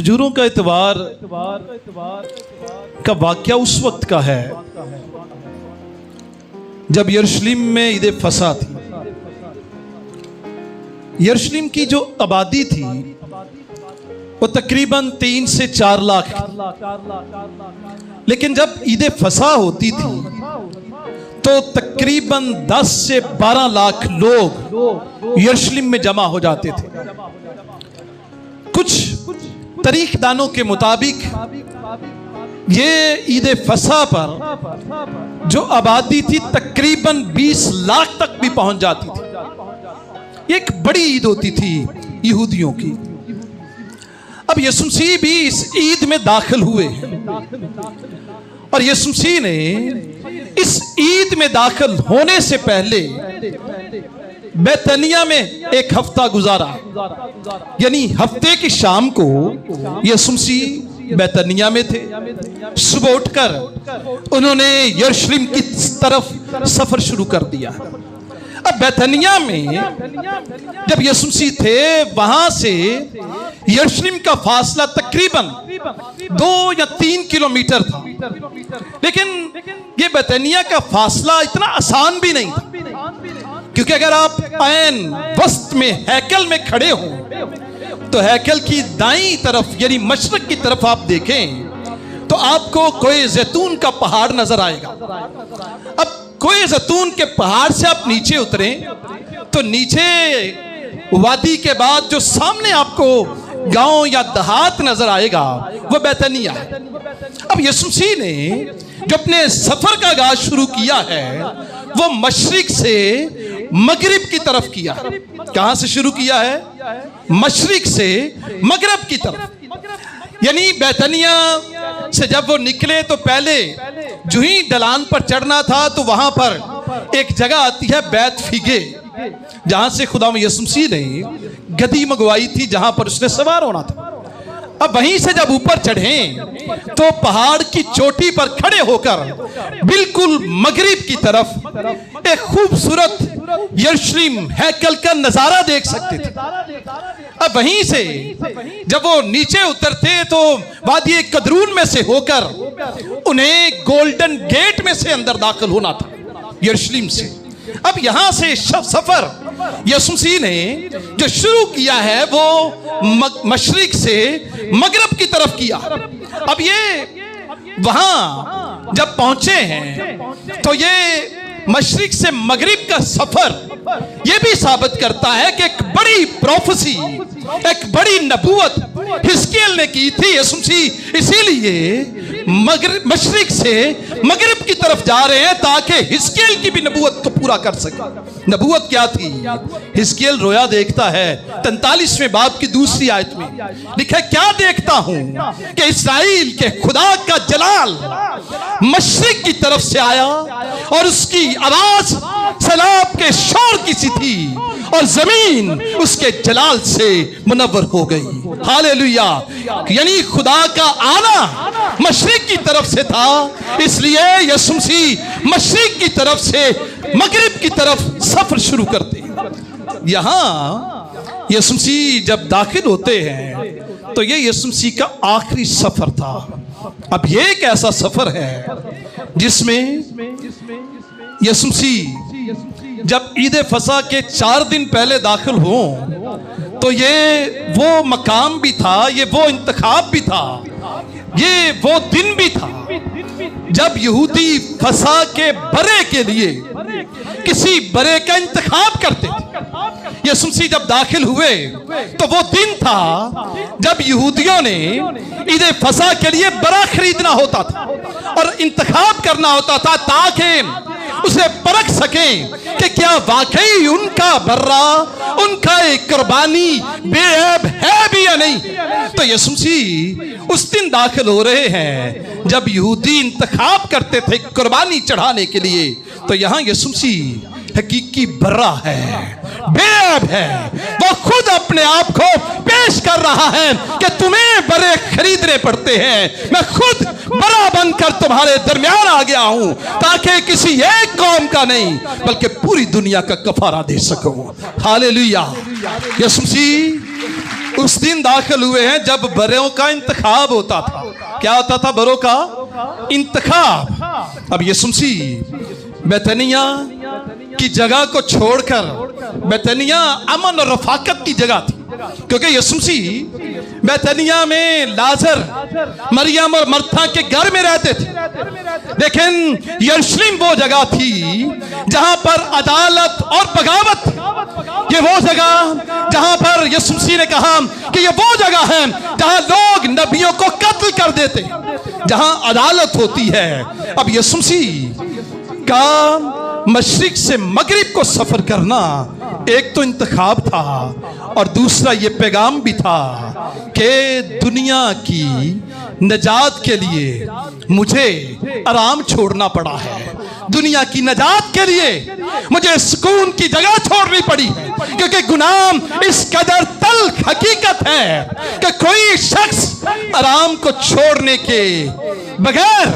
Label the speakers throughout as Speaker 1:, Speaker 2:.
Speaker 1: खजूरों का इतवार का वाकया उस वक्त का है जब यरूशलेम में ईद फसा थी। यरूशलेम की जो आबादी थी वो तकरीबन 3 से 4 लाख, लेकिन जब ईद फसा होती थी तो तकरीबन 10 से 12 लाख लोग यरूशलेम में जमा हो जाते थे। कुछ तारीखदानों के मुताबिक ये ईद फसा पर जो आबादी थी तकरीबन 20 लाख तक भी पहुंच जाती थी। एक बड़ी ईद होती थी यहूदियों की। अब यीशु मसीह भी इस ईद में दाखिल हुए और यीशु मसीह ने इस ईद में दाखिल होने से पहले बैतनिया में एक हफ्ता गुजारा, यानी हफ्ते की शाम को यीशु मसीह बैतनिया में थे। सुबह उठकर उन्होंने यरूशलेम की तरफ सफर शुरू कर दिया। अब बैतनिया में जब यीशु मसीह थे वहां से यरूशलेम का फासला तकरीबन 2 या 3 किलोमीटर था, लेकिन ये बैतनिया का फासला इतना आसान भी नहीं था, क्योंकि अगर आप ऐन वस्त में हैकल में खड़े हो तो हैकल की दाईं तरफ यानी मशरक की तरफ आप देखें तो आपको कोई जैतून का पहाड़ नजर आएगा। अब कोई जैतून के पहाड़ से आप नीचे उतरें तो नीचे वादी के बाद जो सामने आपको गांव या देहात नजर आएगा वो बैतनिया है। अब यीशु मसीह ने जो अपने सफर का आगाज शुरू किया है वो मशरिक से मगरिब की तरफ किया। कहां से शुरू किया है? मशरिक से मगरिब की तरफ। यानी बैतनिया से जब वो निकले तो पहले जो ही ढलान पर चढ़ना था तो वहां पर एक जगह आती है बैत फिगे, जहां से खुदा यीशु मसीह ने गधी मंगवाई थी जहां पर उसने सवार होना था। अब वहीं से जब ऊपर चढ़े तो पहाड़ की चोटी पर खड़े होकर बिल्कुल मगरिब की तरफ एक खूबसूरत यरूशलेम हैकल का नजारा देख सकते थे। अब वहीं से जब वो नीचे उतरते तो वादी कदरून में से होकर उन्हें गोल्डन गेट में से अंदर दाखिल होना था यरूशलेम से। अब यहां से सफर यीशु मसीह ने जो शुरू किया है वो मशरिक से मगरिब की तरफ किया। अब ये वहां जब पहुंचे हैं तो ये मशरिक से मगरिब का सफर ये भी साबित करता है कि एक बड़ी प्रोफेसी, एक बड़ी नबूवत हिजकिय्याह ने की थी। यीशु मसीह इसीलिए मशरिक से मगरिब की तरफ जा रहे हैं ताकि हिजकिय्याह की भी नबूवत को पूरा कर सके। नबूवत क्या थी? हिजकिय्याह रोया देखता है 43वें बाब की दूसरी आयत में लिखा, क्या देखता हूं कि इस्राएल के खुदा का जलाल मशरिक की तरफ से आया और उसकी आवाज सैलाब के शोर की सी थी और जमीन उसके जलाल से मुनव्वर हो गई। हालेलुया! यानी खुदा का आना मशरिक की तरफ से था, इसलिए यीशु मसीह मशरिक की तरफ से मगरिब की तरफ सफर शुरू करते। यहां यीशु मसीह जब दाखिल होते हैं तो ये यीशु मसीह का आखिरी सफर था। अब ये एक ऐसा सफर है जिसमें यीशु मसीह जब ईद फसा के 4 दिन पहले दाखिल हो तो ये वो मकाम भी था, ये वो इंतखाब भी था, ये वो दिन भी था जब यहूदी फसा के बरे के लिए किसी बरे का इंतखाब करते थे। यीशु मसीह जब दाखिल हुए तो वो दिन था जब यहूदियों ने ईद फसा के लिए बरा खरीदना होता था और इंतखाब करना होता था ताकि उसे परख सकें कि क्या वाकई उनका बर्रा, उनका एक कुर्बानी बेऐब है भी या नहीं। तो यीशु मसीह उस दिन दाखिल हो रहे हैं जब यहूदी इंतखाब करते थे कुर्बानी चढ़ाने के लिए। तो यहां यीशु मसीह हकीकी बर्रा है, बेऐब है। वो खुद अपने आप को पेश कर रहा है कि तुम्हें बरे खरीदने पड़ते हैं, मैं खुद बरा बनकर तुम्हारे दरमियान आ गया हूं ताकि किसी एक कौम का नहीं बल्कि पूरी दुनिया का कफारा दे सकूं। हालेलुया! यीशु मसीह उस दिन दाखिल हुए हैं जब बरों का इंतखाब होता था। क्या होता था? बरों का इंतखाब। अब यीशु मसीह बैतनिया की जगह को छोड़कर, बैतनिया अमन और रफाकत की जगह थी, क्योंकि यीशु मसीह बैतनिया में लाजर, मरियम और मर्था के घर में रहते थे। लेकिन यरूशलेम वो जगह थी जहां पर अदालत और बगावत थी। ये वो जगह जहां पर यीशु मसीह ने कहा कि ये वो जगह है जहां लोग नबियों को कत्ल कर देते, जहां अदालत होती है। अब यीशु मसीह का मशरिक से मगरिब को सफर करना एक तो इंतखाब था, और दूसरा ये पैगाम भी था कि दुनिया की नजात के लिए मुझे आराम छोड़ना पड़ा है। दुनिया की नजात के लिए मुझे सुकून की जगह छोड़नी पड़ी है, क्योंकि गुनाह इस कदर तल्ख हकीकत है कि कोई शख्स आराम को छोड़ने के बगैर,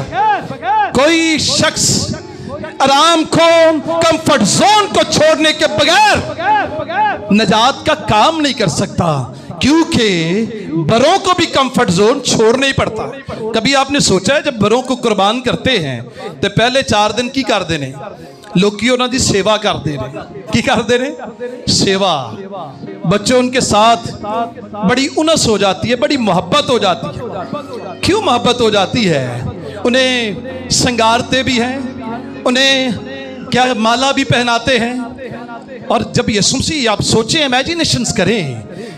Speaker 1: कोई शख्स आराम को, कंफर्ट जोन को छोड़ने के बगैर नजात का काम नहीं कर सकता, क्योंकि बरों को भी कंफर्ट जोन छोड़ना ही पड़ता। कभी आपने सोचा है जब बरों को कुर्बान करते हैं तो पहले 4 दिन की कर देने लोग उन्हों की सेवा कर देने, की कर देने सेवा। बच्चों उनके साथ बड़ी उनस हो जाती है, बड़ी मोहब्बत हो जाती है। क्यों मोहब्बत हो जाती है? उन्हें संगारते भी हैं, उन्हें क्या माला भी पहनाते हैं। और जब यीशु मसीह, आप सोचें, इमेजिनेशंस करें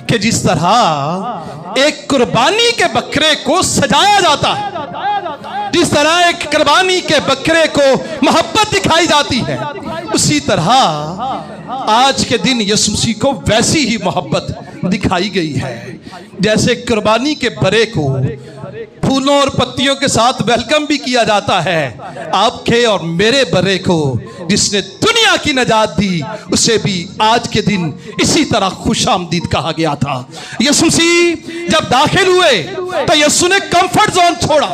Speaker 1: कि जिस तरह एक कुर्बानी के बकरे को सजाया जाता है, जिस तरह एक कुर्बानी के बकरे को मोहब्बत दिखाई जाती है, उसी तरह आज के दिन यीशु मसीह को वैसी ही मोहब्बत दिखाई गई है। जैसे कुर्बानी के बरे को फूलों और पत्तियों के साथ वेलकम भी किया जाता है, आपके और मेरे बरे को जिसने दुनिया की नजात दी, उसे भी आज के दिन इसी तरह खुशामदीद कहा गया था। यीशु मसीह जब दाखिल हुए तो यीशु ने कंफर्ट जोन छोड़ा।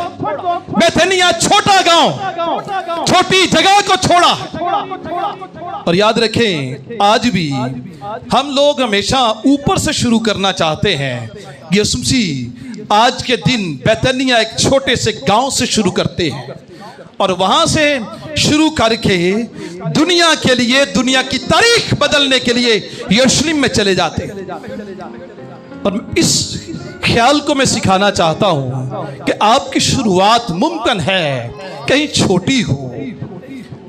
Speaker 1: बैतनिया छोटा गांव, छोटी जगह को छोड़ा। और याद रखें, आज भी हम लोग हमेशा ऊपर से शुरू करना चाहते हैं। यीशु मसीह आज के दिन बैतनिया एक छोटे से गांव से शुरू करते हैं, और वहां से शुरू करके दुनिया के लिए, दुनिया की तारीख बदलने के लिए यरूशलेम में चले जाते हैं। और इस ख्याल को मैं सिखाना चाहता हूं कि आपकी शुरुआत मुमकिन है कहीं छोटी हो,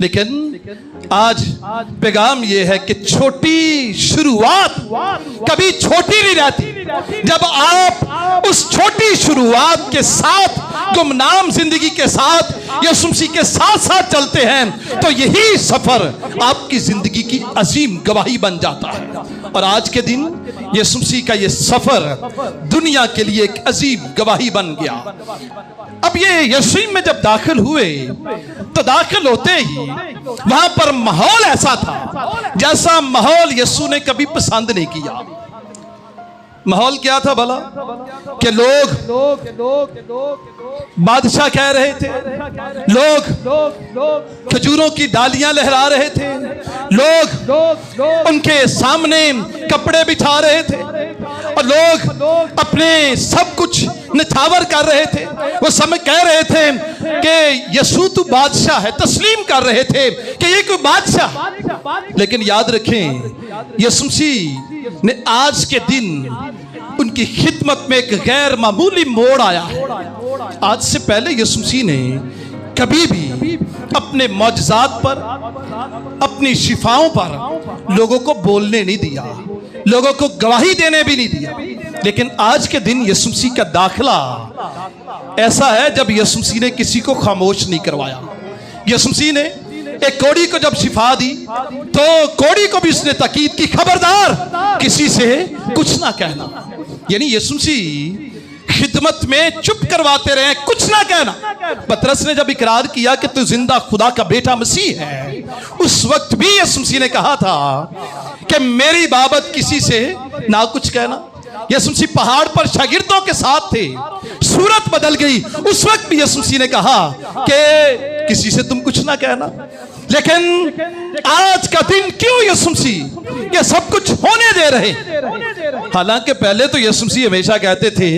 Speaker 1: लेकिन आज पैगाम यह है कि छोटी शुरुआत कभी छोटी नहीं रहती। जब आप उस छोटी शुरुआत के साथ, गुमनाम जिंदगी के साथ, यीशु मसीह के साथ साथ चलते हैं, तो यही सफर आपकी जिंदगी की अजीम गवाही बन जाता है। और आज के दिन यीशु मसीह का यह सफर दुनिया के लिए एक अजीम गवाही बन गया। अब ये यरूशलेम में जब दाखिल हुए तो दाखिल होते ही वहां पर माहौल ऐसा था जैसा माहौल यीशु ने कभी पसंद नहीं किया। माहौल क्या था भला? कि लोग बादशाह कह रहे थे, लोग खजूरों की डालियां लहरा रहे थे, लोग उनके सामने कपड़े बिछा रहे थे, और लोग अपने सब कुछ निछावर कर रहे थे। वो सब कह रहे थे कि यीशु तू बादशाह है, तस्लीम कर रहे थे कि ये कोई बादशाह। लेकिन याद रखें, यीशु मसीह ने आज के दिन उनकी खिदमत में एक गैर मामूली मोड़ आया है। आज से पहले यीशु मसीह ने कभी भी अपने मौजज़ात पर, अपनी शिफाओं पर लोगों को बोलने नहीं दिया, लोगों को गवाही देने भी नहीं दिया। लेकिन आज के दिन यीशु मसीह का दाखिला ऐसा है जब यीशु मसीह ने किसी को खामोश नहीं करवाया। यीशु मसीह ने एक कोड़ी को जब शिफा दी तो कोड़ी को भी उसने ताकीद की, खबरदार किसी से कुछ ना कहना। यानी यीशु मसीह खिदमत में चुप करवाते रहे, कुछ ना कहना। पतरस ने जब इकरार किया कि तू जिंदा खुदा का बेटा मसीह है, उस वक्त भी यीशु मसीह ने कहा था कि मेरी बाबत किसी से ना कुछ कहना। यीशु मसीह पहाड़ पर शागिर्दों के साथ थे, सूरत बदल गई, उस वक्त भी यीशु मसीह ने कहा कि किसी से तुम कुछ ना कहना। लेकिन आज का दिन क्यों यीशु मसीह ये सब कुछ होने दे रहे? हालांकि पहले तो यीशु मसीह हमेशा कहते थे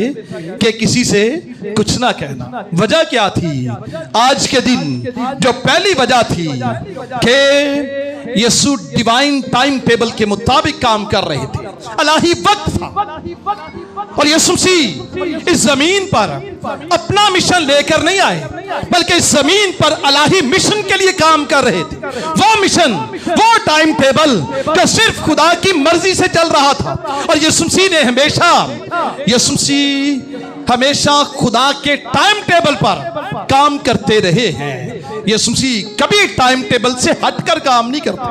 Speaker 1: कि किसी से कुछ ना कहना। वजह क्या थी? आज के दिन जो पहली वजह थी कि यीशु डिवाइन टाइम टेबल के मुताबिक काम कर रहे थे, इलाही वक्त था। और यीशु मसीह इस जमीन पर अपना मिशन लेकर नहीं आए, बल्कि इस जमीन पर इलाही मिशन के लिए काम कर रहे थे। वो मिशन, वो टाइम टेबल जो सिर्फ खुदा की मर्जी से चल रहा था। और यीशु मसीह ने हमेशा खुदा के टाइम टेबल पर काम करते रहे हैं। यीशु मसीह कभी टाइम टेबल से हटकर काम नहीं करते।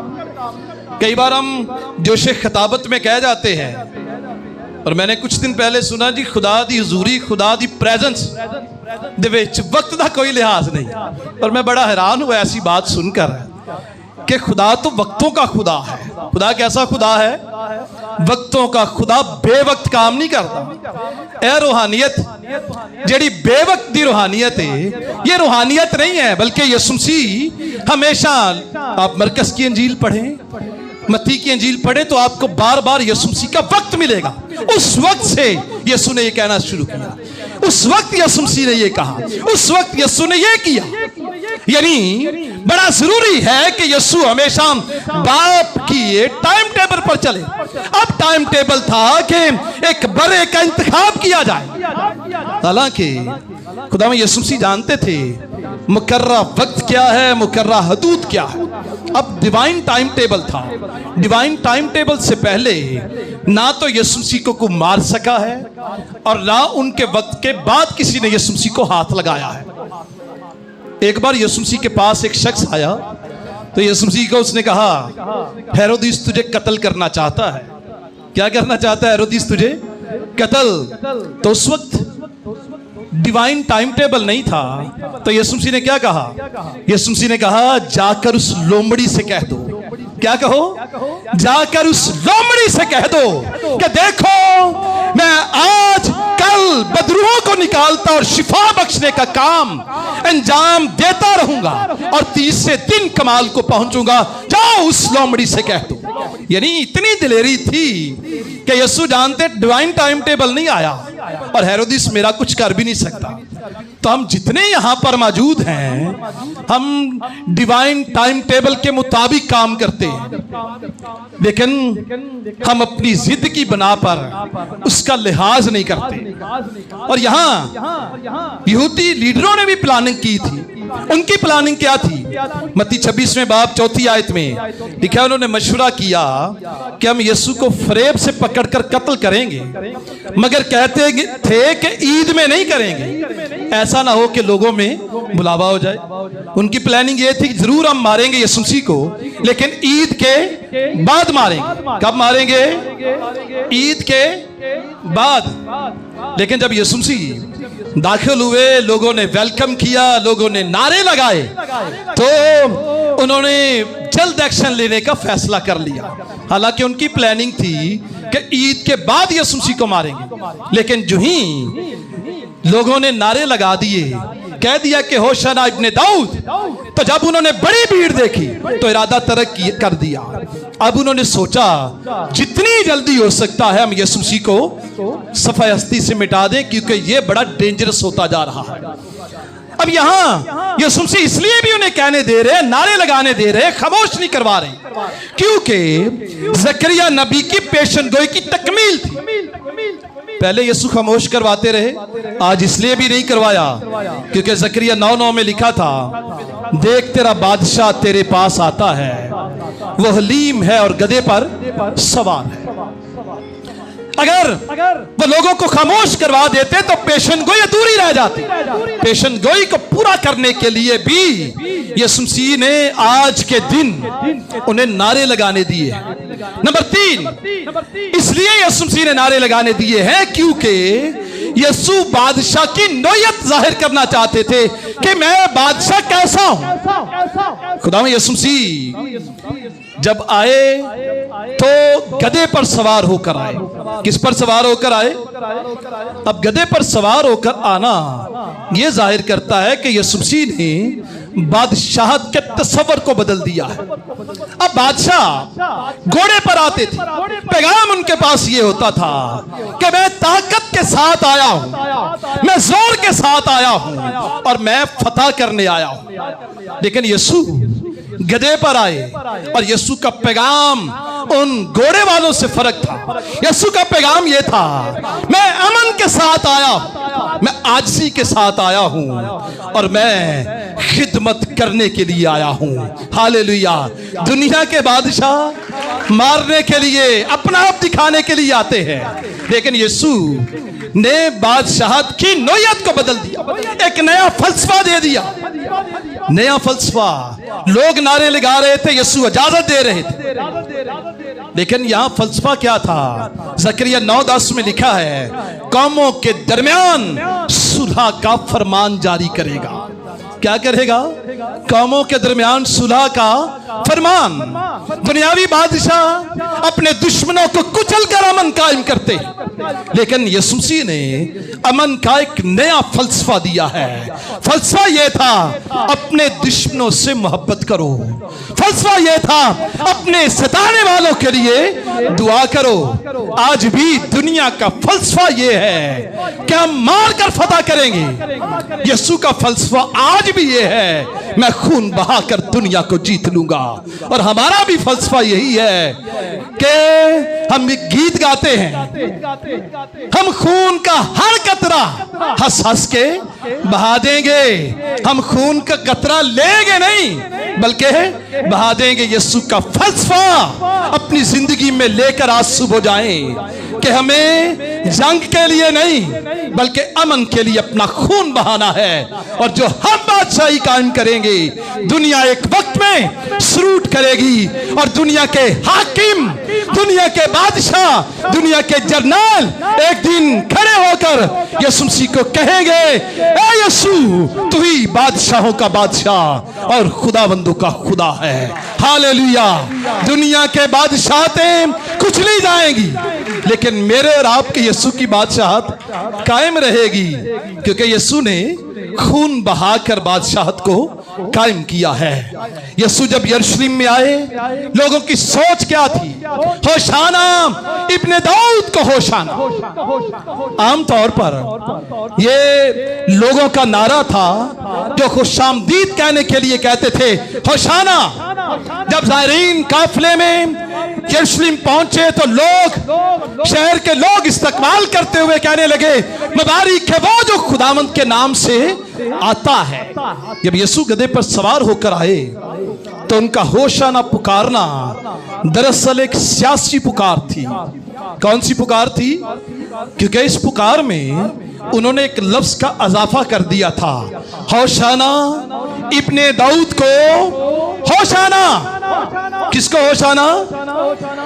Speaker 1: कई बार हम जोशे खिताबत में कह जाते हैं, और मैंने कुछ दिन पहले सुना जी, खुदा दी हुजूरी, खुदा दी प्रेजेंस दे विच वक्त का कोई लिहाज नहीं। और मैं बड़ा हैरान हुआ ऐसी बात सुनकर कि खुदा तो वक्तों का खुदा है। खुदा कैसा खुदा है? वक्तों का खुदा बेवक्त काम नहीं करता। ए रूहानियत जेड़ी बेवक्त दी रूहानियत है, ये रूहानियत नहीं है, बल्कि यीशु मसीह हमेशा, आप मरकस की अंजील पढ़ें, मत्ती की अंजील पढ़ें, तो आपको बार बार यीशु मसीह का वक्त मिलेगा। उस वक्त से यीशु ने ये कहना शुरू किया, उस वक्त यीशु मसीह ने ये कहा, उस वक्त यीशु ने ये किया। यानी बड़ा जरूरी है कि यीशु हमेशा बाप की टाइम टेबल पर चले। अब टाइम टेबल था कि एक बड़े का इंतखाब किया जाए। हालांकि खुदा में यीशु मसीह जानते थे मुकर्रा वक्त क्या है, मुकर्रा हदूद क्या है। अब डिवाइन टाइम टेबल था। डिवाइन टाइम टेबल से पहले ना तो यीशु मसीह को कोई मार सका है, और ना उनके वक्त के बाद किसी ने यीशु मसीह को हाथ लगाया है। एक बार यीशु मसीह के पास एक शख्स आया, तो यीशु मसीह को उसने कहा, हेरोदिस तुझे कत्ल करना चाहता है। क्या करना चाहता है हेरोदिस? तुझे कत्ल। तो उस वक्त डिवाइन टाइम टेबल नहीं था। तो यीशु मसीह ने क्या कहा? यीशु मसीह ने कहा, जाकर उस लोमड़ी से कह दो। क्या कहो? जाकर उस लोमड़ी से कह दो कि देखो, मैं आज कल बदरूहों को निकालता और शिफा बख्शने का काम अंजाम देता रहूंगा, और तीसरे दिन कमाल को पहुंचूंगा। जाओ उस लोमड़ी से कह दो। यानी इतनी दिलेरी थी कि यीशु जानते डिवाइन टाइम टेबल नहीं आया, और हेरोदिस मेरा कुछ कर भी नहीं सकता। तो हम जितने यहां पर मौजूद हैं, हम डिवाइन टाइम टेबल के मुताबिक काम करते हैं, लेकिन हम अपनी जिद की बना पर उसका लिहाज नहीं करते। और यहां यहूदी लीडरों ने भी प्लानिंग की थी। उनकी प्लानिंग क्या थी? मत्ती 26वें बाब 4 आयत में लिखा, उन्होंने मशवरा किया कि हम यीशु को फरेब से पकड़कर कत्ल करेंगे, मगर कहते थे कि ईद में नहीं करेंगे, ऐसा ना हो कि लोगों में बुलावा हो जाए। उनकी प्लानिंग ये थी कि जरूर हम मारेंगे यीशु मसीह को, लेकिन ईद के बाद मारेंगे। कब मारेंगे? ईद के बाद। लेकिन जब यीशु मसीह दाखिल हुए, लोगों ने वेलकम किया, लोगों ने नारे लगाए, तो उन्होंने जल्द एक्शन लेने का फैसला कर लिया। हालांकि उनकी प्लानिंग थी कि ईद के बाद यीशु मसीह को मारेंगे, लेकिन जो ही लोगों ने नारे लगा दिए, कह दिया कि होशाना इब्ने दाऊद, तो जब उन्होंने बड़ी भीड़ देखी तो इरादा तर्क कर दिया। अब उन्होंने सोचा जितनी जल्दी हो सकता है हम यीशु मसीह को सफाई हस्ती से मिटा दें, क्योंकि ये बड़ा डेंजरस होता जा रहा है। अब यहां यीशु मसीह इसलिए भी उन्हें कहने दे रहे हैं, नारे लगाने दे रहे हैं, खामोश नहीं करवा रहे, क्योंकि जकरिया नबी की पेशन गोई की तकमील थी। पहले यीशु खामोश करवाते रहे, आज इसलिए भी नहीं करवाया क्योंकि जकरिया 9:9 में लिखा था, देख तेरा बादशाह तेरे पास आता है, वो हलीम है और गधे पर सवार है। अगर वो लोगों को खामोश करवा देते तो पेशन गोई अधूरी रह जाती। पेशन गोई को पूरा करने के लिए भी यीशु मसीह ने आज के दिन उन्हें नारे लगाने दिए। नंबर 3, इसलिए यीशु मसीह ने नारे लगाने दिए हैं क्योंकि यीशु बादशाह की नौयत जाहिर करना चाहते थे कि मैं बादशाह कैसा हूं। खुदा में यीशु मसीह जब आए तो गधे पर सवार होकर आए। किस पर सवार होकर आए? अब गधे पर सवार होकर आना यह जाहिर करता है कि यीशु मसीह ने बादशाहत के तस्वर को बदल दिया है। अब बादशाह घोड़े पर आते थे, पैगाम उनके पास ये होता था कि मैं ताकत के साथ आया हूं, मैं जोर के साथ आया हूं और मैं फतह करने आया हूं। लेकिन यीशु गधे पर आए और यीशु का पैगाम उन घोड़े वालों से फर्क था। यीशु का पैगाम यह था, मैं अमन के साथ आया हूं, मैं आजिज़ी के साथ आया हूं और मैं खिदमत करने के लिए आया हूं। हालेलुया। दुनिया के बादशाह मारने के लिए, अपना आप दिखाने के लिए आते हैं, लेकिन यीशु ने बादशाहत की नोयत को बदल दिया, एक नया फलसफा दे दिया। नया फलसफा, लोग नारे लगा रहे थे, यीशु इजाजत दे रहे थे, लेकिन यहां फलसफा क्या था? ज़करिया 9:10 में लिखा है, कौमों के दरमियान सुलह का फरमान जारी करेगा। क्या करेगा? कौमों के दरमियान सुलह का फरमान। दुनियावी बादशाह अपने दुश्मनों को कुचल कर अमन कायम करते, लेकिन यीशु मसीह ने अमन का एक नया फलसफा दिया है। फलसफा यह था, अपने दुश्मनों से मोहब्बत करो। फलसफा यह था, अपने सताने वालों के लिए दुआ करो। आज भी दुनिया का फलसफा यह है कि हम मार कर फतह करेंगे। यीशु का फलसफा आज भी यह है, मैं खून बहाकर दुनिया को जीत लूंगा। और हमारा भी फलसफा यही है कि हम गीत गाते हैं, हम खून का हर कतरा हंस हंस के बहा देंगे। हम खून का कतरा लेंगे नहीं, बल्कि बहा देंगे। यीशु का फलसफा अपनी जिंदगी में लेकर आज सुबह जाएं कि हमें जंग के लिए नहीं, बल्कि अमन के लिए अपना खून बहाना है। और जो हम बादशाही कायम करेंगे, दुनिया एक वक्त में सरूट करेगी और दुनिया के हाकिम, दुनिया के बादशाह, दुनिया के जर्नल एक दिन खड़े होकर यीशु मसीह को कहेंगे, ए यीशु, तू ही बादशाहों का बादशाह और खुदाबंदों का खुदा है। हालेलुया। दुनिया के बादशाहतें कुचली जाएंगी, लेकिन मेरे और आपके यीशु की बादशाहत कायम रहेगी, क्योंकि यीशु ने खून बहाकर बादशाहत को कायम किया है। यीशु जब यरूशलेम में आए, लोगों की सोच क्या थी? होशाना इब्ने दाऊद को होशाना। आमतौर पर ये लोगों का नारा था जो खुशामदीद कहने के लिए कहते थे, होशाना। जब ज़ायरीन काफिले में यरूशलेम पहुंचे तो लोग, शहर के लोग इस्तकबाल करते हुए कहने लगे, मुबारक है वो जो खुदावंद के नाम से आता है। जब यीशु गधे पर सवार होकर आए तो उनका होशाना पुकारना दरअसल एक सियासी पुकार थी। कौन सी पुकार थी? क्योंकि इस पुकार में उन्होंने एक लफ्ज का इजाफा कर दिया था, होशाना इब्ने दाऊद को होशाना। किसको होशाना?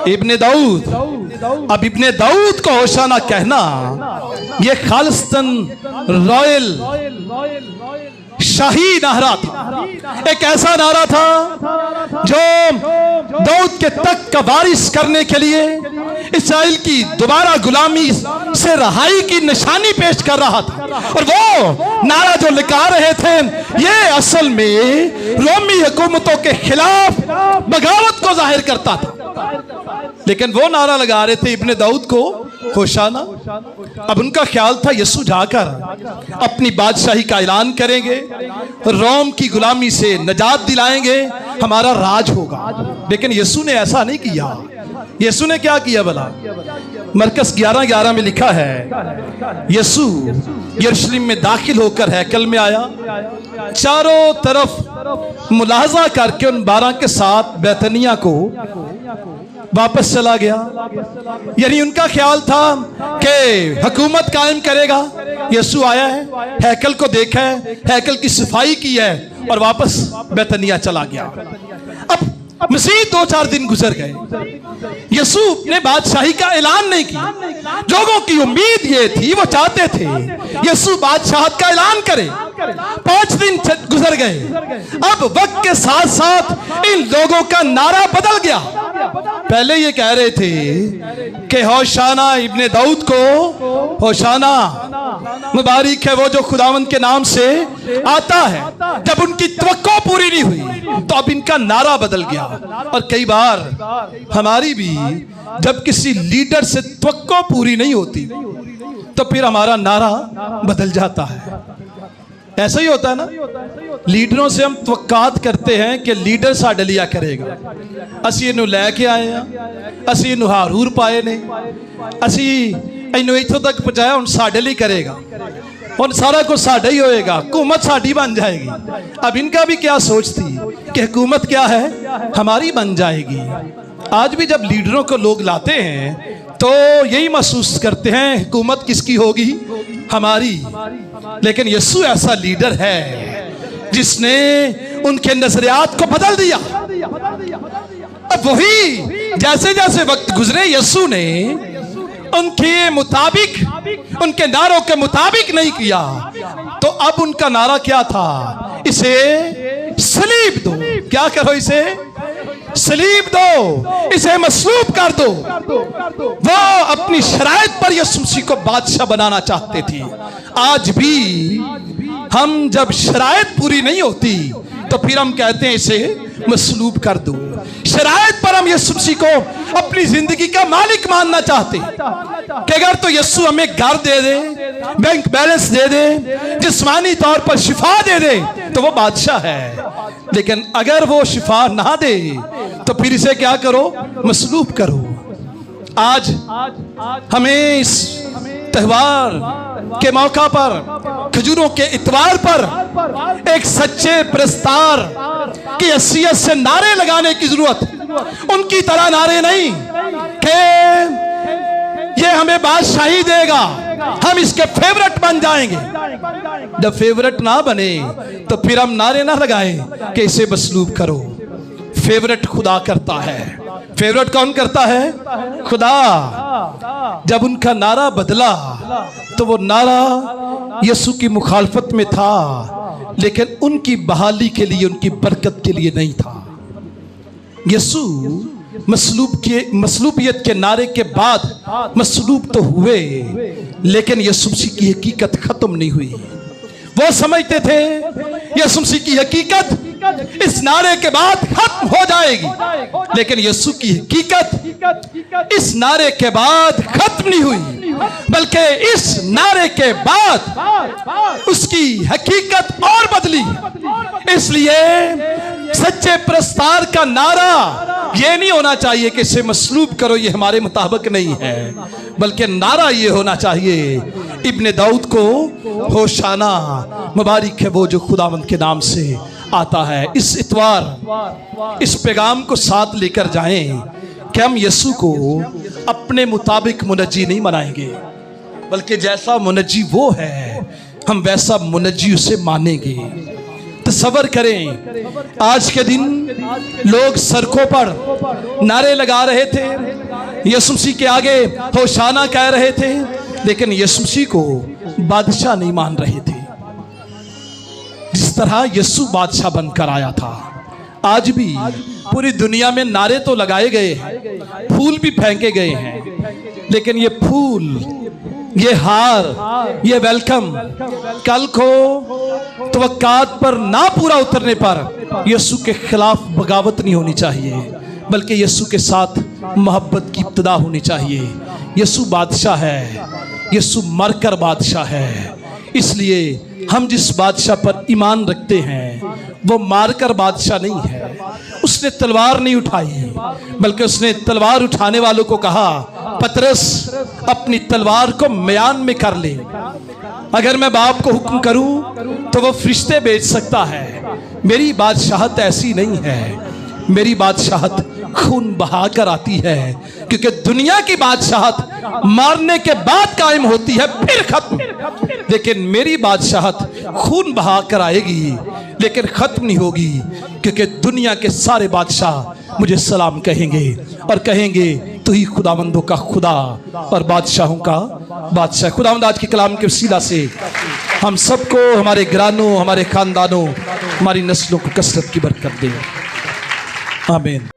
Speaker 1: इब्ने दाऊद। अब इब्ने दाऊद को होशाना कहना यह खालिस्तन रॉयल शाही नारा था। एक ऐसा नारा था जो दाऊद के तख्त का वारिस करने के लिए इस्राएल की दोबारा गुलामी से रहाई की निशानी पेश कर रहा था। और वो नारा जो लगा रहे थे, ये असल में रोमी हुकूमतों के खिलाफ बगावत को जाहिर करता था। लेकिन वो नारा लगा रहे थे इब्ने दाऊद को होशाना। अब उनका ख्याल था यीशु जाकर अपनी बादशाही का ऐलान करेंगे, रोम की गुलामी से नजात दिलाएंगे, हमारा राज होगा। लेकिन यीशु ने ऐसा नहीं किया। यीशु ने क्या किया भला? मरकस 11:11 में लिखा है, यीशु यरूशलेम में दाखिल होकर हैकल में आया, चारों तरफ मुलाहजा करके उन 12 के साथ बैतनिया को वापस चला गया। यानी उनका ख्याल था कि हुकूमत कायम करेगा। यीशु आया है, हैकल को देखा है, हैकल की सफाई की है और वापस बैतनिया चला गया। अब मसीह 2-4 दिन गुजर गए, यीशु ने बादशाही का ऐलान नहीं किया। लोगों की उम्मीद ये थी, वो चाहते थे यीशु बादशाहत का ऐलान करे। 5 दिन गुजर गए। अब वक्त के साथ साथ इन लोगों का नारा बदल गया। पहले ये कह रहे थे कि होशाना इब्ने दाऊद को होशाना, मुबारक है वो जो खुदावंद के नाम से आता है। जब उनकी तवक्को पूरी नहीं हुई तो अब इनका नारा बदल गया। और कई बार हमारी भी जब किसी लीडर से तवक्को पूरी नहीं होती तो फिर हमारा नारा बदल जाता है। ऐसा ही होता है ना, लीडरों से हम तवक्कात करते हैं कि लीडर साडे लिया करेगा, असी इनू लैके आए हैं, असी इनू हारूर पाए ने, असी इनू इत्थों तक पहुंचाया, हुण साडे लिए करेगा, और सारा कुछ साडा ही होएगा, हुकूमत साडी बन जाएगी। अब इनका भी क्या सोच थी कि हुकूमत क्या है, हमारी बन जाएगी। आज भी जब लीडरों को लोग लाते हैं तो यही महसूस करते हैं हुकूमत किसकी होगी, हमारी। लेकिन यीशु ऐसा लीडर है जिसने उनके नजरियात को बदल दिया। अब वही जैसे जैसे वक्त गुजरे यीशु ने उनके मुताबिक, उनके नारों के मुताबिक नहीं किया, तो अब उनका नारा क्या था, इसे सलीब दो। क्या करो, इसे सलीब दो, इसे मसलूब कर दो। वो अपनी शराइत पर यीशु मसीह को बादशाह बनाना चाहते थे। आज भी हम जब शराइत पूरी नहीं होती तो फिर हम कहते हैं इसे मसलूब कर दो। शराइत पर हम यीशु मसीह को अपनी जिंदगी का मालिक मानना चाहते कि अगर तो यीशु हमें घर दे दे, बैंक बैलेंस दे दे, जिस्मानी तौर पर शिफा दे दे तो वो बादशाह है। लेकिन अगर वो शिफा ना दे तो फिर इसे क्या करो, मसलूब करो। आज हमें इस त्योहार के मौका पर, खजूरों के इतवार पर एक सच्चे प्रस्तार की हैसियत से नारे लगाने की जरूरत। उनकी तरह नारे नहीं कि ये हमें बादशाही देगा, हम इसके फेवरेट बन जाएंगे। जब फेवरेट ना बने तो फिर हम नारे ना लगाएं कि इसे मसलूब करो। फेवरेट खुदा करता है। फेवरेट कौन करता है, खुदा। जब उनका नारा बदला तो वो नारा यीशु की मुखालफत में था, लेकिन उनकी बहाली के लिए, उनकी बरकत के लिए नहीं था। यीशु मसलूबियत के नारे के बाद मसलूब तो हुए, लेकिन यीशु मसीह की हकीकत खत्म नहीं हुई। वो समझते थे यीशु मसीह की हकीकत इस नारे के बाद खत्म हो जाएगी, लेकिन यीशु की हकीकत इस नारे के बाद खत्म नहीं हुई, बल्कि इस नारे के बाद उसकी हकीकत और बदली। इसलिए सच्चे प्रस्तार का नारा ये नहीं होना चाहिए कि इसे मसलूब करो, ये हमारे मुताबिक नहीं है, बल्कि नारा ये होना चाहिए, इब्ने दाऊद को होशाना, मुबारक है वो जो खुदावंद के नाम से आता है। इस इतवार इस पैगाम को साथ लेकर जाएं कि हम यीशु को अपने मुताबिक मुनज्जी नहीं बनाएंगे, बल्कि जैसा मुनज्जी वो है हम वैसा मुनज्जी उसे मानेंगे। तसव्वुर करें, आज के दिन लोग सड़कों पर नारे लगा रहे थे, यीशु मसीह के आगे होशाना कह रहे थे, लेकिन यीशु मसीह को बादशाह नहीं मान रहे थे। जिस तरह यीशु बादशाह बनकर आया था, आज भी पूरी दुनिया में नारे तो लगाए गए हैं, फूल भी फेंके गए हैं, लेकिन ये फूल, ये हार, ये वेलकम कल को तवक्कात पर ना पूरा उतरने पर यीशु के खिलाफ बगावत नहीं होनी चाहिए, बल्कि यीशु के साथ मोहब्बत की इब्तिदा होनी चाहिए। यीशु बादशाह है, यीशु मरकर बादशाह है। इसलिए हम जिस बादशाह पर ईमान रखते हैं वो मारकर बादशाह नहीं है। उसने तलवार नहीं उठाई, बल्कि उसने तलवार उठाने वालों को कहा, पतरस अपनी तलवार को म्यान में कर ले, अगर मैं बाप को हुक्म करूं तो वो फरिश्ते भेज सकता है। मेरी बादशाहत ऐसी नहीं है, मेरी बादशाहत खून बहाकर आती है, क्योंकि दुनिया की बादशाहत मारने के बाद कायम होती है, फिर खत्म। लेकिन मेरी बादशाहत खून बहाकर आएगी, लेकिन खत्म नहीं होगी, क्योंकि दुनिया के सारे बादशाह मुझे सलाम कहेंगे और कहेंगे तू ही खुदावंदों का खुदा और बादशाहों का बादशाह। खुदावंद आज के कलाम के वसीला से हम सबको, हमारे घरानों, हमारे खानदानों, हमारी नस्लों को कसरत की बरकत दे। आमीन।